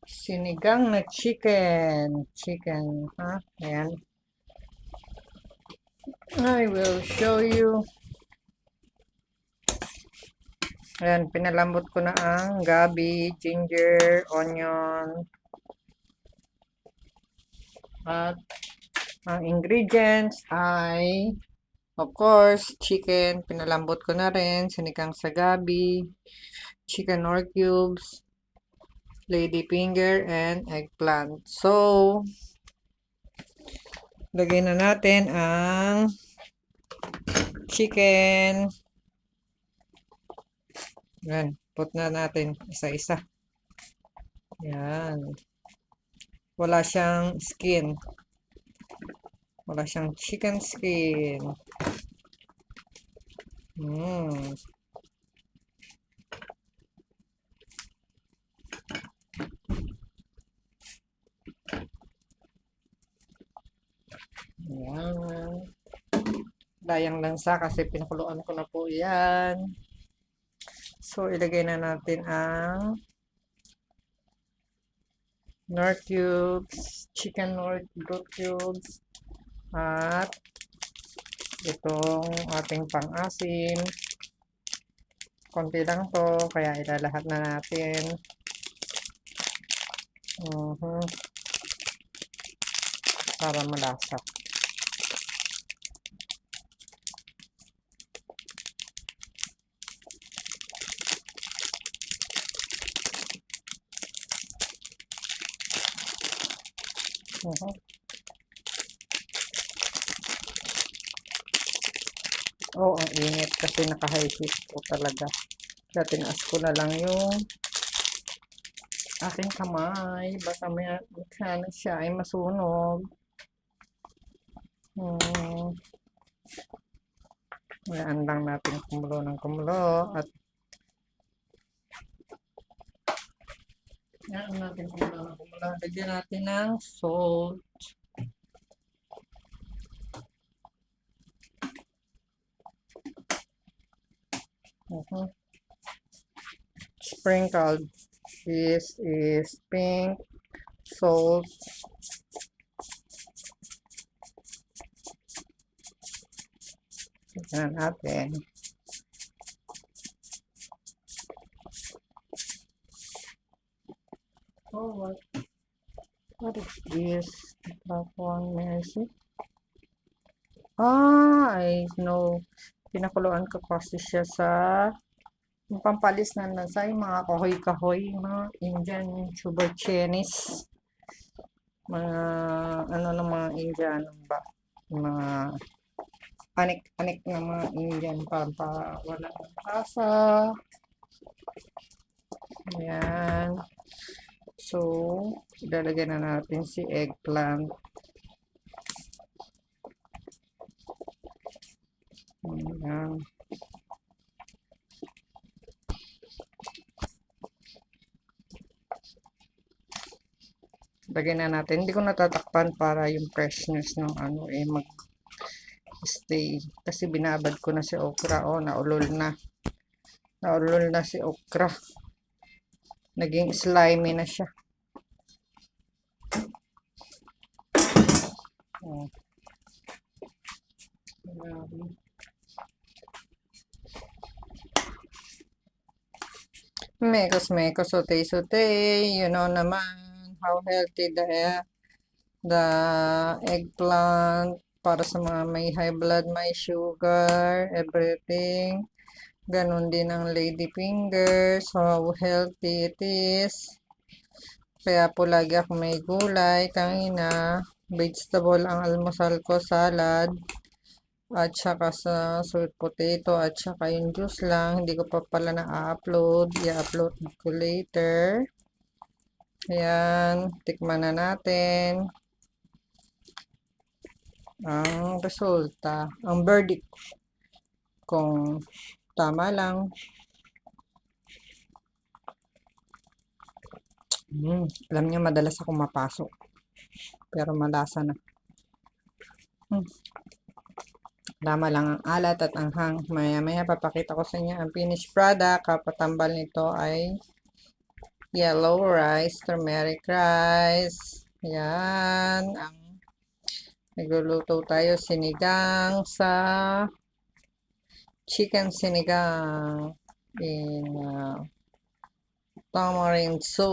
Sinigang na chicken, ha? Ayan. I will show you. Ayan, pinalambot ko na ang gabi, ginger, onion, at ang ingredients ay, of course, chicken. Pinalambot ko na rin, sinigang sa gabi, chicken or cubes, lady finger, and eggplant. So, lagay na natin ang chicken. Yan, put na natin isa-isa. Yan. Wala siyang skin. Wala siyang chicken skin. Yan. Dayang lansa kasi pinakuluan ko na po yan. So, ilagay na natin ang nor cubes, chicken nor cubes, at itong ating pang-asim. Konti lang to, kaya ilalahat na natin. Para malasa. Oh, ang init kasi naka-high heat po talaga. Kaya tinaas ko na lang yung aking kamay. Baka may ano siya ay masunog. Hayaan lang natin kumulo ng kumulo. At hayaan natin kumulo ng kumulo. Lagyan natin ng salt. Sprinkled. This is pink salt. Tignan natin. Oh, what is this? One mercy. I know. Pinakuluan ko kasi siya sa yung pampalis na nasa yung mga kahoy-kahoy, mga Indian sugar Chinese. Mga ano ng mga Indian ba? Mga anik-anik na mga Indian pampawala ng lasa. Ayan. So, ilalagay na natin si eggplant. Ayan. Lagay na natin. Hindi ko natatakpan para yung freshness ng ano mag-stay. Kasi binabad ko na si okra. Oh, naulol na. Naulol na si okra. Naging slimy na siya. Oh. Mekos, sote. You know naman how healthy the eggplant para sa mga may high blood, may sugar, everything. Ganon din ang lady fingers, how healthy it is. Kaya po lagi ako may gulay, kanina, vegetable ang almusal ko, salad, at saka sa sweet potato, at saka yung juice lang, hindi ko pa pala na-upload, i-upload ko later. Ayan, tikman na natin ang resulta, ang verdict, kung tama lang. Alam niyo, madalas ako mapasok. Pero malasa na. Tama lang ang alat at anghang. Maya-maya papakita ko sa inyo ang finished product. Kapatambal nito ay yellow rice, turmeric rice. Yan. Nagluluto tayo sinigang sa chicken sinigang in tamarind soup.